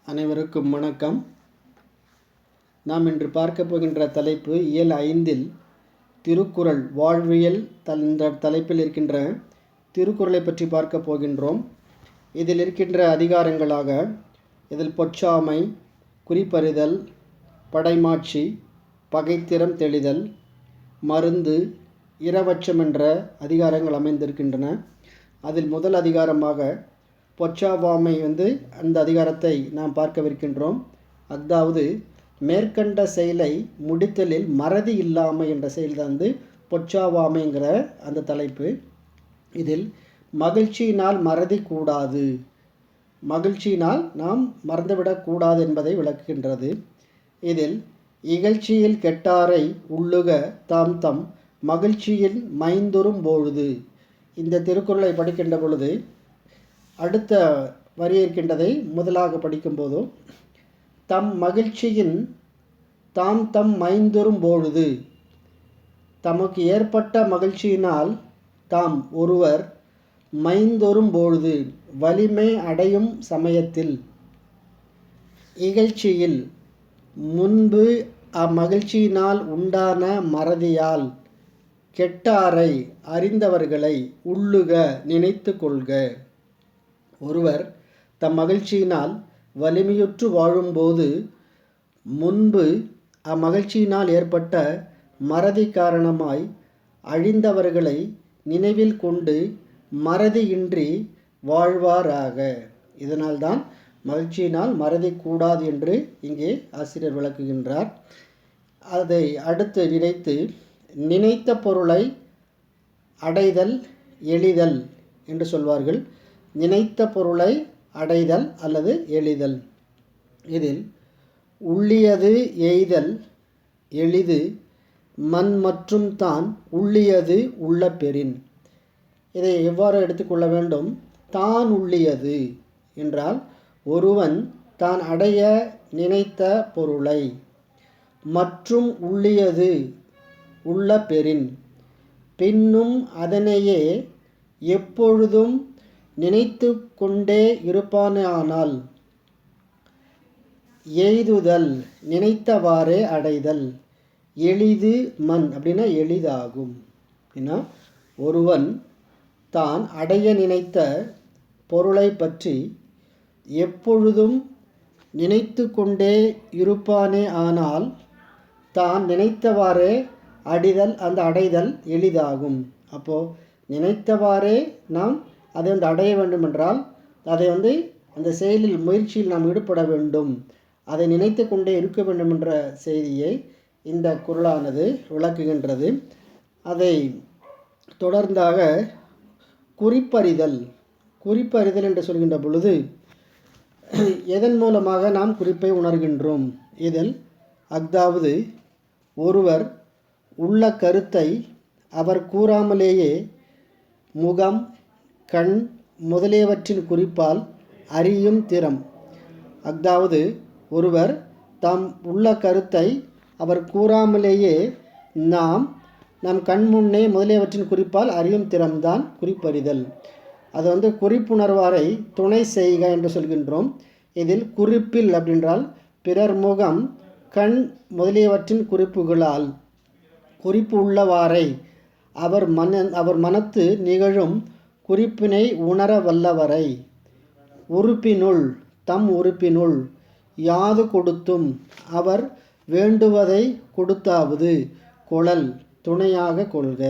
அனைவருக்கும் வணக்கம். நாம் இன்று பார்க்க போகின்ற தலைப்பு இயல் 5 திருக்குறள் வாழ்வியல் என்ற தலைப்பில் இருக்கின்ற திருக்குறளை பற்றி பார்க்க போகின்றோம். இதில் இருக்கின்ற அதிகாரங்களாக இதில் பொச்சாமை, குறிப்பறிதல், படைமாட்சி, பகைத்திறம் தெளிதல், மருந்து, இரவச்சம் என்ற அதிகாரங்கள் அமைந்திருக்கின்றன. அதில் முதல் அதிகாரமாக பொச்சாவாமை அந்த அதிகாரத்தை நாம் பார்க்கவிருக்கின்றோம். அதாவது மேற்கண்ட செயலை முடித்தலில் மறதி இல்லாமை என்ற செயல்தான் பொச்சாவாமைங்கிற அந்த தலைப்பு. இதில் மகிழ்ச்சியினால் மறதி கூடாது, மகிழ்ச்சியினால் நாம் மறந்துவிடக்கூடாது என்பதை விளக்குகின்றது. இதில் இகழ்ச்சியில் கெட்டாரை உள்ளுக தாம் தம் மகிழ்ச்சியில் மைந்துறும் பொழுது, இந்த திருக்குறளை படிக்கின்ற பொழுது அடுத்த வரி இருக்கின்றதை முதலாக படிக்கும்போது, தம் மகிழ்ச்சியின் தாம் தம் மைந்துறும் பொழுது, தமக்கு ஏற்பட்ட மகிழ்ச்சியினால் தாம் ஒருவர் மைந்தொறும் பொழுது வலிமை அடையும் சமயத்தில் இகழ்ச்சியில் முன்பு அம்மகிழ்ச்சியினால் உண்டான மறதியால் கெட்டாரை அறிந்தவர்களை உள்ளுக நினைத்து கொள்க. ஒருவர் தம் மகிழ்ச்சியினால் வலிமையுற்று வாழும்போது முன்பு அம்மகிழ்ச்சியினால் ஏற்பட்ட மறதி காரணமாய் அழிந்தவர்களை நினைவில் கொண்டு மறதியின்றி வாழ்வாராக. இதனால்தான் மகிழ்ச்சியினால் மறதி கூடாது என்று இங்கே ஆசிரியர் விளக்குகின்றார். அதை அடுத்து நினைத்த பொருளை அடைதல் எளிதல் என்று சொல்வார்கள். நினைத்த பொருளை அடைதல் அல்லது எளிதல். இதில் உள்ளியது எய்தல் எளிது மண் மற்றும் தான் உள்ளியது உள்ள பெறின். இதை எவ்வாறு எடுத்துக்கொள்ள வேண்டும்? தான் உள்ளியது என்றால் ஒருவன் தான் அடைய நினைத்த பொருளை, மற்றும் உள்ளியது உள்ள பெறின் பின்னும் அதனையே எப்பொழுதும் நினைத்து கொண்டே இருப்பானால் எய்துதல் நினைத்தவாறே அடைதல் எளிது மண் அப்படின்னா எளிதாகும். ஏன்னா ஒருவன் தான் அடைய நினைத்த பொருளை பற்றி எப்பொழுதும் நினைத்து கொண்டே இருப்பானே ஆனால் தான் நினைத்தவாறே அந்த அடைதல் எளிதாகும். அப்போது நினைத்தவாறே நாம் அதை அடைய வேண்டுமென்றால் அதை அந்த செயலில் முயற்சியில் நாம் ஈடுபட வேண்டும், அதை நினைத்து கொண்டே இருக்க வேண்டும் என்ற செய்தியை இந்த குறளானது விளக்குகின்றது. அதை தொடர்ந்தாக குறிப்பறிதல் என்று சொல்கின்ற பொழுது எதன் மூலமாக நாம் குறிப்பை உணர்கின்றோம்? இதில் அதாவது ஒருவர் உள்ள கருத்தை அவர் கூறாமலேயே முகம், கண் முதலியவற்றின் குறிப்பால் அறியும் திறம். அதாவது ஒருவர் தாம் உள்ள கருத்தை அவர் கூறாமலேயே நம் கண் முன்னே முதலியவற்றின் குறிப்பால் அறியும் திறம்தான் குறிப்பறிதல். அது குறிப்புணர்வாரை துணை செய்க என்று சொல்கின்றோம். இதில் குறிப்பில் அப்படின்றால் பிறர் முகம், கண் முதலியவற்றின் குறிப்புகளால் குறிப்பு உள்ளவாரை அவர் மனத்து நிகழும் குறிப்பினை உணர வல்லவரை தம் உறுப்பினுள் யாது கொடுத்தும் அவர் வேண்டுவதை கொடுத்தாவது கொளல் துணையாக கொள்க.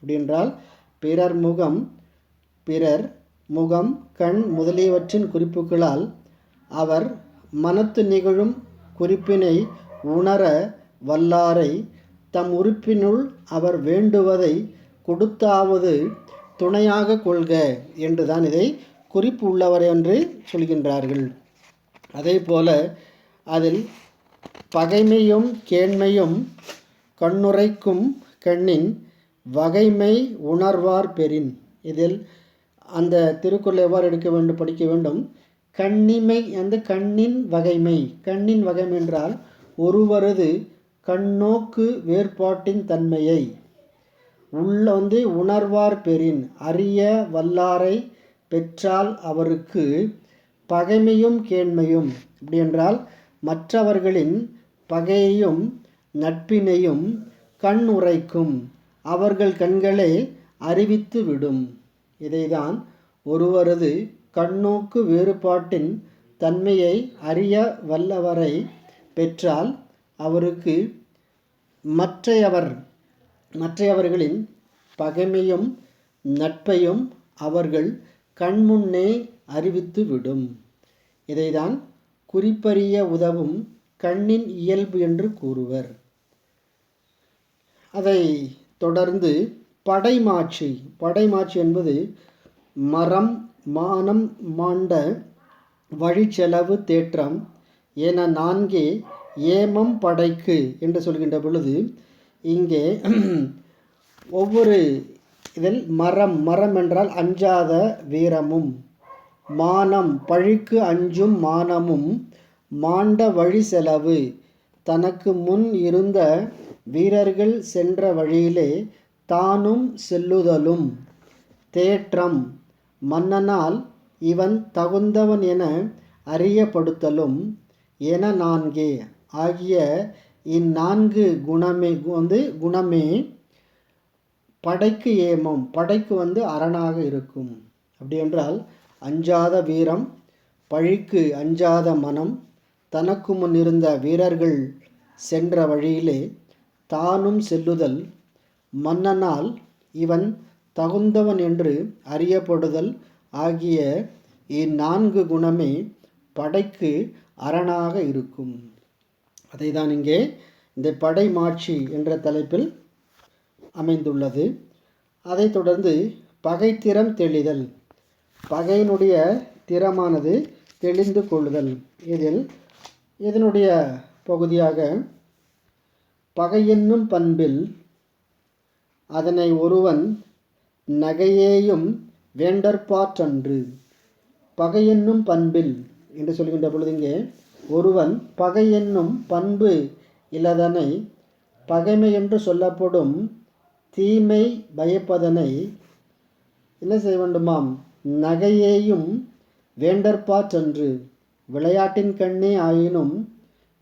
அப்படின்றால் பிறர் முகம், கண் முதலியவற்றின் குறிப்புகளால் அவர் மனத்து நிகழும் குறிப்பினை உணர வல்லாரை தம் உறுப்பினுள் அவர் வேண்டுவதை கொடுத்தாவது துணையாக கொள்க என்றுதான் இதை குறிப்பு உள்ளவர் என்று சொல்கின்றார்கள். அதே போல அதில் பகைமையும் கேண்மையும் கண்ணுரைக்கும் கண்ணின் வகைமை உணர்வார் பெறின். இதில் அந்த திருக்குறளை எவ்வாறு படிக்க வேண்டும்? கண்ணிமை கண்ணின் வகைமை என்றால் ஒருவரது கண்ணோக்கு வேறுபாட்டின் தன்மையை உணர்வார் பெறின் அறிய வல்லாரை பெற்றால் அவருக்கு பகைமையும் கேண்மையும் அப்படி என்றால் மற்றவர்களின் பகையையும் நட்பினையும் கண் உரைக்கும் அவர்கள் கண்களே அறிவித்து விடும். இதைதான் ஒருவரது கண்ணோக்கு வேறுபாட்டின் தன்மையை அறிய வல்லவரை பெற்றால் அவருக்கு மற்றையவர்களின் பகைமையும் நட்பையும் அவர்கள் கண்முன்னே அறிவித்து விடும். இதைதான் குறிப்பறிய உதவும் கண்ணின் இயல்பு என்று கூறுவர். அதை தொடர்ந்து படைமாட்சி. படைமாட்சி என்பது மரம் மானம் மாண்ட வழிச்செலவு தேற்றம் என 4 ஏமம் படைக்கு என்று சொல்கின்ற பொழுது இங்கே ஒவ்வொரு இதில் மரம் என்றால் அஞ்சாத வீரமும், மானம் பழிக்கு அஞ்சும் மானமும், மாண்ட வழி செலவு தனக்கு முன் இருந்த வீரர்கள் சென்ற வழியிலே தானும் செல்லுதலும், தேற்றம் மன்னனால் இவன் தகுந்தவன் என அறியப்படுத்தலும் என 4 ஆகிய இந்நான்கு குணமே படைக்கு ஏமம். படைக்கு அரணாக இருக்கும். அப்படி என்றால் அஞ்சாத வீரம், பழிக்கு அஞ்சாத மனம், தனக்கு முன் இருந்த வீரர்கள் சென்ற வழியிலே தானும் செல்லுதல், மன்னனால் இவன் தகுந்தவன் என்று அறியப்படுதல் ஆகிய இந்நான்கு குணமே படைக்கு அரணாக இருக்கும். அதை தான் இங்கே இந்த படைமாட்சி என்ற தலைப்பில் அமைந்துள்ளது. அதைத் தொடர்ந்து பகைத்திறம் தெளிதல். பகையினுடைய திறமானது தெளிந்து கொள்ளுதல். இதனுடைய பகுதியாக பகையென்னும் பண்பில் அதனை ஒருவன் நகையேயும் வேண்டற்பாற்றன்று. பகையென்னும் பண்பில் என்று சொல்கின்ற பொழுது இங்கே ஒருவன் பகை என்னும் பண்பு இலதனை பகைமை என்று சொல்லப்படும் தீமை பயப்பதனை என்ன செய்ய வேண்டுமாம்? நகையேயும் வேண்டற்பாற்றன்று. விளையாட்டின் கண்ணே ஆயினும்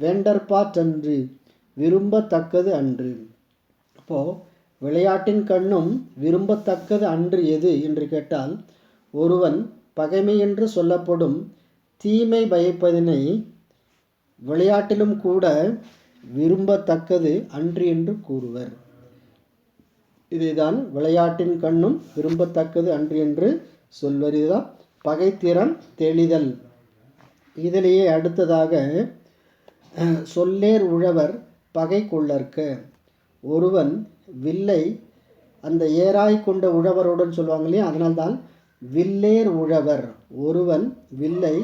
வேண்டற்பாற்றன்று, விரும்பத்தக்கது அன்று. அப்போது விளையாட்டின் கண்ணும் விரும்பத்தக்கது அன்று எது என்று கேட்டால், ஒருவன் பகைமை என்று சொல்லப்படும் தீமை பயப்பதனை விளையாட்டிலும் கூட விரும்பத்தக்கது அன்று என்று கூறுவர். இதைதான் விளையாட்டின் கண்ணும் விரும்பத்தக்கது அன்று என்று சொல்வர். இதுதான் பகைத்திறம் தெளிதல். இதிலேயே அடுத்ததாக சொல்லேர் உழவர் பகை கொள்ளற்க. ஒருவன் வில்லை அந்த ஏராய் கொண்ட உழவருடன் சொல்லுவாங்க இல்லையா, அதனால்தான் வில்லேர் உழவர். ஒருவன் வில்லை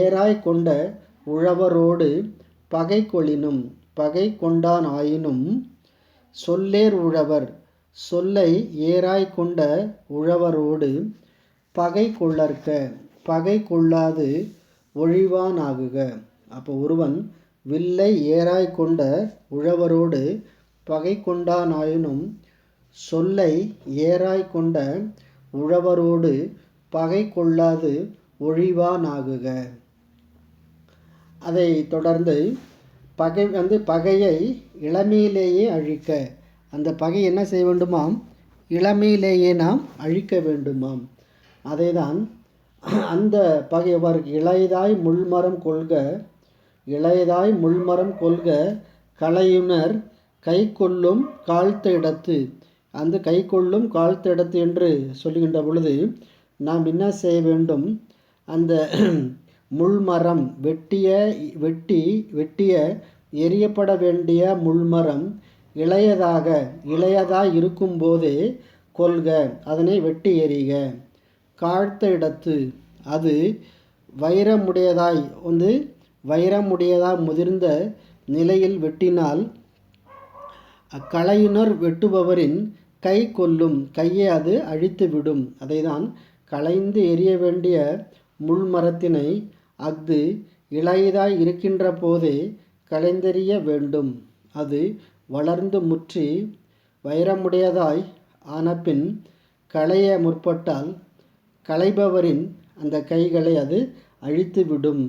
ஏராய் கொண்ட உழவரோடு பகை கொளினும் பகை கொண்டான் ஆயினும் சொல்லேர் உழவர் சொல்லை ஏராய் கொண்ட உழவரோடு பகை கொள்ளற்க பகை கொள்ளாது ஒழிவான் ஆகுக. அப்போ ஒருவன் வில்லை ஏராய் கொண்ட உழவரோடு பகை கொண்டான் ஆயினும் சொல்லை ஏராய் கொண்ட உழவரோடு பகை கொள்ளாது ஒழிவான் ஆகுக. அதை தொடர்ந்து பகையை இளமையிலேயே அழிக்க. அந்த பகை என்ன செய்ய வேண்டுமாம்? இளமையிலேயே நாம் அழிக்க வேண்டுமாம். அதை தான் அந்த பகைவருக்கு இளையதாய் முள்மரம் கொள்க, இளையதாய் முள்மரம் கொள்க கலையுணர் கை கொள்ளும் காழ்த்த இடத்து. அந்த கை கொள்ளும் காழ்த்த இடத்து என்று சொல்லுகின்ற பொழுது நாம் என்ன செய்ய வேண்டும்? அந்த முள்மரம் வெட்டிய எரியப்பட வேண்டிய முள்மரம் இளையதாய் இருக்கும்போதே கொள்க, அதனை வெட்டி எறிக. காழ்த்த இடத்து அது வைரமுடையதாய் முதிர்ந்த நிலையில் வெட்டினால் கலையுணர் வெட்டுபவரின் கை கொல்லும், கையை அது அழித்து விடும். அதை தான் களைந்து எரிய வேண்டிய முள்மரத்தினை அஃது இளையதாய் இருக்கின்ற போதே களைந்தெறிய வேண்டும். அது வளர்ந்து முற்றி வைரமுடையதாய் ஆனபின் களைய முற்பட்டால் களைபவரின் அந்த கைகளை அது அழித்துவிடும்.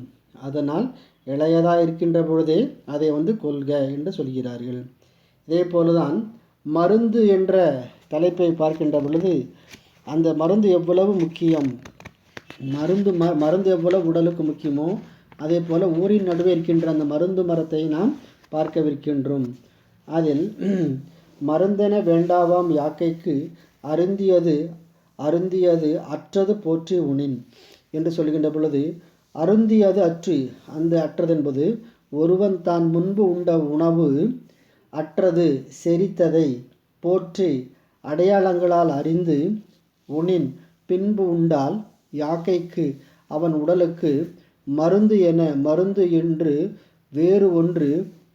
அதனால் இளையதாக இருக்கின்ற பொழுதே அதை கொள்க என்று சொல்கிறார்கள். இதே போலதான் மருந்து என்ற தலைப்பை பார்க்கின்ற பொழுது அந்த மருந்து எவ்வளவு முக்கியம், மருந்து எவ்வளவு உடலுக்கு முக்கியமோ அதே போல் ஊரின் நடுவே இருக்கின்ற அந்த மருந்து மரத்தை நாம் பார்க்கவிருக்கின்றோம். அதில் மருந்தென வேண்டாவாம் யாக்கைக்கு அருந்தியது அற்றது போற்றி உணின் என்று சொல்கின்ற பொழுது, அருந்தியது அற்று, அந்த அற்றது என்பது ஒருவன் தான் முன்பு உண்ட உணவு அற்றது செரித்ததை போற்றி அடையாளங்களால் அறிந்து உணின் பின்பு உண்டால் யாக்கைக்கு அவன் உடலுக்கு மருந்து என்று வேறு ஒன்று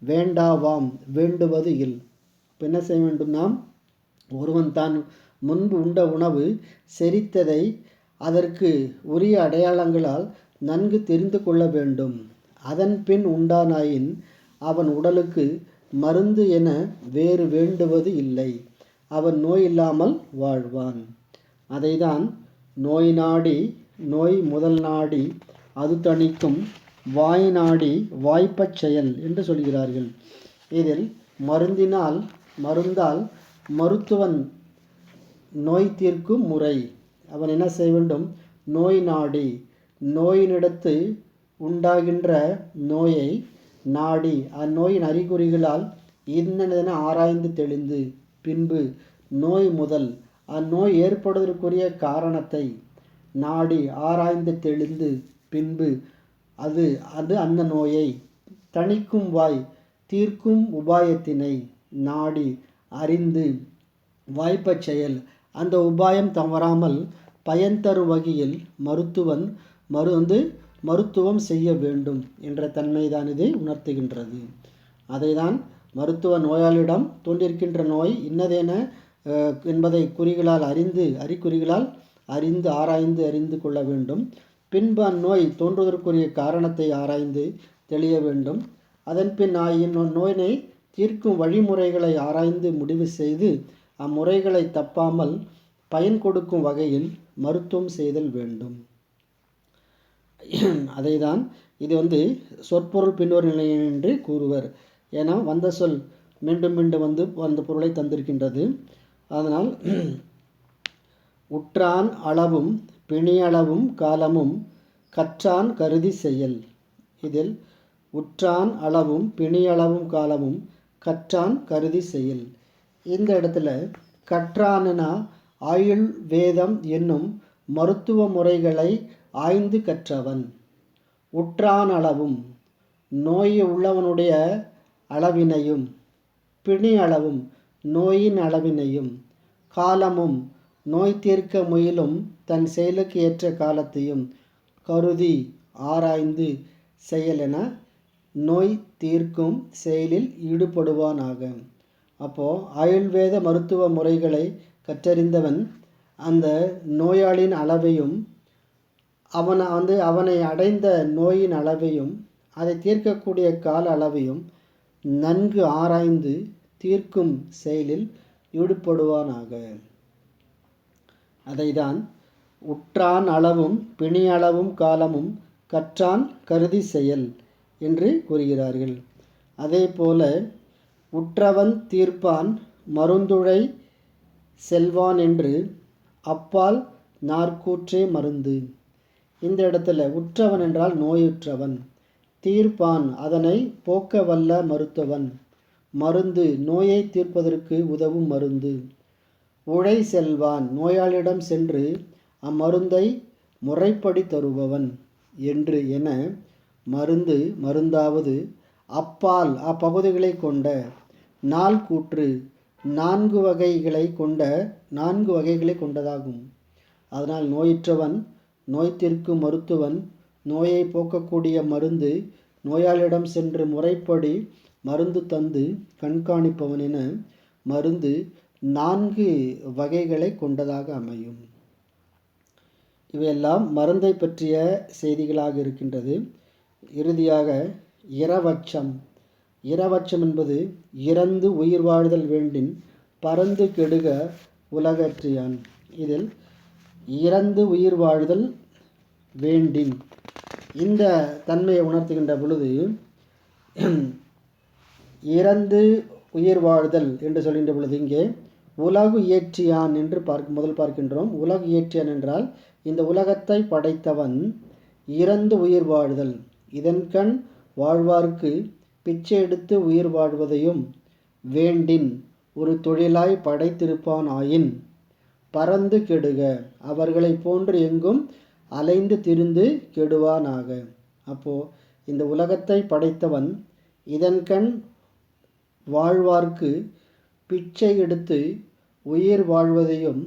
வேண்டாவாம் வேண்டுவது இல். இப்போ என்ன செய்ய வேண்டும், நாம் ஒருவன் தான் முன்பு உண்ட உணவு செரித்ததை அதற்கு உரிய அடையாளங்களால் நன்கு தெரிந்து கொள்ள வேண்டும். அதன் பின் உண்டானாயின் அவன் உடலுக்கு மருந்து என வேறு வேண்டுவது இல்லை. அவன் நோய் இல்லாமல் வாழ்வான். அதைதான் நோய் நாடி நோய் முதல் நாடி அது தணிக்கும் வாய் நாடி வாய்ப்பச் செயல் என்று சொல்கிறார்கள். இதில் மருந்தால் மருத்துவன் நோய் தீர்க்கும் முறை. அவன் என்ன செய்ய வேண்டும், நோய் நாடி நோயினிடத்து உண்டாகின்ற நோயை நாடி அந்நோயின் அறிகுறிகளால் இன்னதென ஆராய்ந்து தெளிந்து பின்பு நோய் முதல் அந்நோய் ஏற்படுவதற்குரிய காரணத்தை நாடி ஆராய்ந்து தெளிந்து பின்பு அது அந்த நோயை தணிக்கும் வாய் தீர்க்கும் உபாயத்தினை நாடி அறிந்து வாய்ப்பச் செயல் அந்த உபாயம் தவறாமல் பயன் தரும் வகையில் மருத்துவம் செய்ய வேண்டும் என்ற தன்மைதான் இதை உணர்த்துகின்றது. அதைதான் மருத்துவ நோயாளியிடம் தோன்றிருக்கின்ற நோய் இன்னதென என்பதை அறிகுறிகளால் ஆராய்ந்து அறிந்து கொள்ள வேண்டும். பின்பு அந்நோய் தோன்றுவதற்குரிய காரணத்தை ஆராய்ந்து தெளிய வேண்டும். அதன் பின் நோயினை தீர்க்கும் வழிமுறைகளை ஆராய்ந்து முடிவு செய்து அம்முறைகளை தப்பாமல் பயன் கொடுக்கும் வகையில் மருத்துவம் செய்தல் வேண்டும். அதைதான் இது சொற்பொருள் பின்னோர் நிலை என்று கூறுவர். ஏன்னா வந்த சொல் மீண்டும் மீண்டும் அந்த பொருளை தந்திருக்கின்றது. அதனால் உற்றான் அளவும் பிணியளவும் காலமும் கற்றான் கருதி செயல். இதில் உற்றான் அளவும் பிணியளவும் காலமும் கற்றான் கருதி செயல். இந்த இடத்துல கற்றான்னா ஆயுள் வேதம் என்னும் மருத்துவ முறைகளை ஆய்ந்து கற்றவன். உற்றான் அளவும் நோய் உள்ளவனுடைய அளவினையும், பிணி அளவும் நோயின் அளவினையும், காலமும் நோய் தீர்க்க முயலும் தன் செயலுக்கு ஏற்ற காலத்தையும் கருதி ஆராய்ந்து செயலென நோய் தீர்க்கும் செயலில் ஈடுபடுவானாக. அப்போது ஆயுர்வேத மருத்துவ முறைகளை கற்றறிந்தவன் அந்த நோயாளியின் அளவையும் அவனை அடைந்த நோயின் அளவையும் அதை தீர்க்கக்கூடிய கால அளவையும் நன்கு ஆராய்ந்து தீர்க்கும் செயலில் ஈடுபடுவானாக. அதைதான் உற்றான் அளவும் பிணியளவும் காலமும் கற்றான் கருதி செயல் என்று கூறுகிறார்கள். அதே போல உற்றவன் தீர்ப்பான் மருந்துழை செல்வான் என்று அப்பால் நாற்கூற்றே மருந்து. இந்த இடத்துல உற்றவன் என்றால் நோயுற்றவன், தீர்ப்பான் அதனை போக்க வல்ல மருத்துவன், மருந்து நோயை தீர்ப்பதற்கு உதவும் மருந்து, உழை செல்வான் நோயாளியிடம் சென்று அம்மருந்தை முறைப்படி தருபவன் என்று என மருந்தாவது அப்பால் அப்பகுதிகளை கொண்ட நாள் கூற்று நான்கு வகைகளை கொண்டதாகும். அதனால் நோயுற்றவன் நோய் தீர்க்கும் மருத்துவன், நோயை போக்கக்கூடிய மருந்து, நோயாளியிடம் சென்று முறைப்படி மருந்து தந்து கண்காணிப்பவன் என மருந்து 4 வகைகளை கொண்டதாக அமையும். இவையெல்லாம் மருந்தை பற்றிய செய்திகளாக இருக்கின்றது. இறுதியாக இரவச்சம் என்பது இறந்து உயிர் வாழ்தல் வேண்டின் பறந்து கெடுக உலகற்றியான். இதில் இறந்து உயிர் வாழ்தல் வேண்டின் இந்த தன்மையை உணர்த்துகின்ற பொழுது இறந்து உயிர் வாழ்தல் என்று சொல்கின்ற பொழுது இங்கே உலகு இயற்றியான் என்று முதல் பார்க்கின்றோம். உலகு இயற்றியான் என்றால் இந்த உலகத்தை படைத்தவன் இறந்து உயிர் வாழ்தல், இதன்கண் வாழ்வார்க்கு பிச்சை எடுத்து உயிர் வாழ்வதையும் வேண்டின் ஒரு தொழிலாய் படைத்திருப்பான் ஆயின் பறந்து கெடுக, அவர்களை போன்று எங்கும் அலைந்து திரிந்து கெடுவானாக. அப்போது இந்த உலகத்தை படைத்தவன் இதன்கண் வாழ்வார்க்கு பிச்சை எடுத்து உயிர் வாழ்வதையும்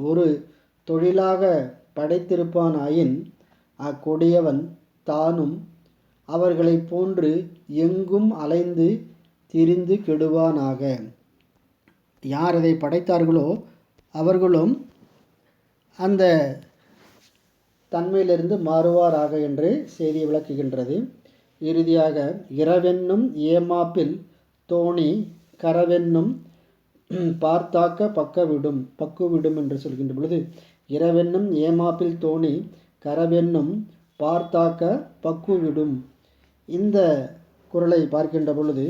ஒரு தொழிலாக படைத்திருப்பான் ஆயின் அக்கொடியவன் தானும் அவர்களை போன்று எங்கும் அலைந்து திரிந்து கெடுவானாக. யார் இதை படைத்தார்களோ அவர்களும் அந்த தன்மையிலிருந்து மாறுவாராக என்று செய்தியை விளக்குகின்றது. இறுதியாக இரவென்னும் ஏமாப்பில் தோணி கரவென்னும் பார்த்தாக்க பக்குவிடும் என்று சொல்கின்ற பொழுது இரவென்னும் ஏமாப்பில் தோணி கரவென்னும் பார்த்தாக்க பக்குவிடும். இந்த குறளை பார்க்கின்ற பொழுது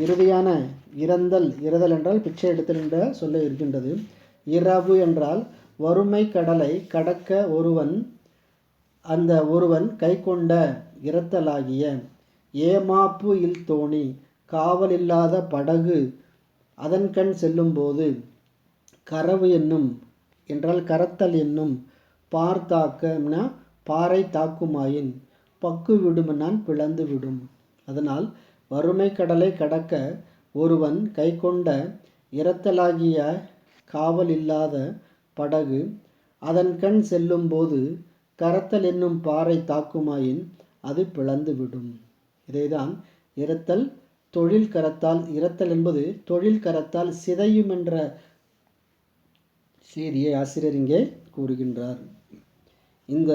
இறுதியான இறதல் என்றால் பிச்சை எடுத்தல் என்ற சொல்ல இருக்கின்றது. இரவு என்றால் வறுமை கடலை கடக்க ஒருவன் கை கொண்ட இரத்தலாகிய ஏமாப்பு இல் தோணி காவல் இல்லாத படகு அதன்கண் செல்லும்போது கரவு என்னும் என்றால் கரத்தல் என்னும் பார்த்தாக்கம்னா பாறை தாக்குமாயின் பக்கு விடுமனான் பிளந்து விடும். அதனால் வறுமை கடலை கடக்க ஒருவன் கை கொண்ட இரத்தலாகிய காவல் இல்லாத படகு அதன்கண் செல்லும்போது கரத்தல் என்னும் பாறை தாக்குமாயின் அது பிளந்து விடும். இதைதான் இரத்தல் தொழில் கரத்தால், இரத்தல் என்பது தொழில் கரத்தால் சிதையும் என்ற செய்தியை ஆசிரியர் இங்கே கூறுகின்றார். இந்த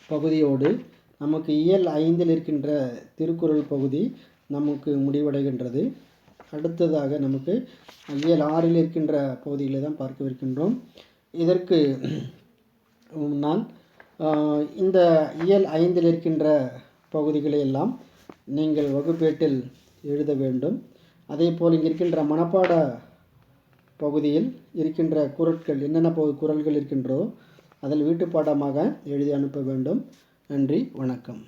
பகுதியோடு நமக்கு இயல் 5 இருக்கின்ற திருக்குறள் பகுதி நமக்கு முடிவடைகின்றது. அடுத்ததாக நமக்கு இயல் 6 இருக்கின்ற பகுதிகளை தான் பார்க்கவிருக்கின்றோம். இதற்கு முன்னால் இந்த இயல் 5 இருக்கின்ற பகுதிகளை எல்லாம் நீங்கள் வகுப்பேட்டில் எழுத வேண்டும். அதே போல் இங்கே இருக்கின்ற மனப்பாட பகுதியில் இருக்கின்ற குறட்கள் என்னென்ன குறள்கள் இருக்கின்றோ அதில் வீட்டுப்பாடமாக எழுதி அனுப்ப வேண்டும். நன்றி, வணக்கம்.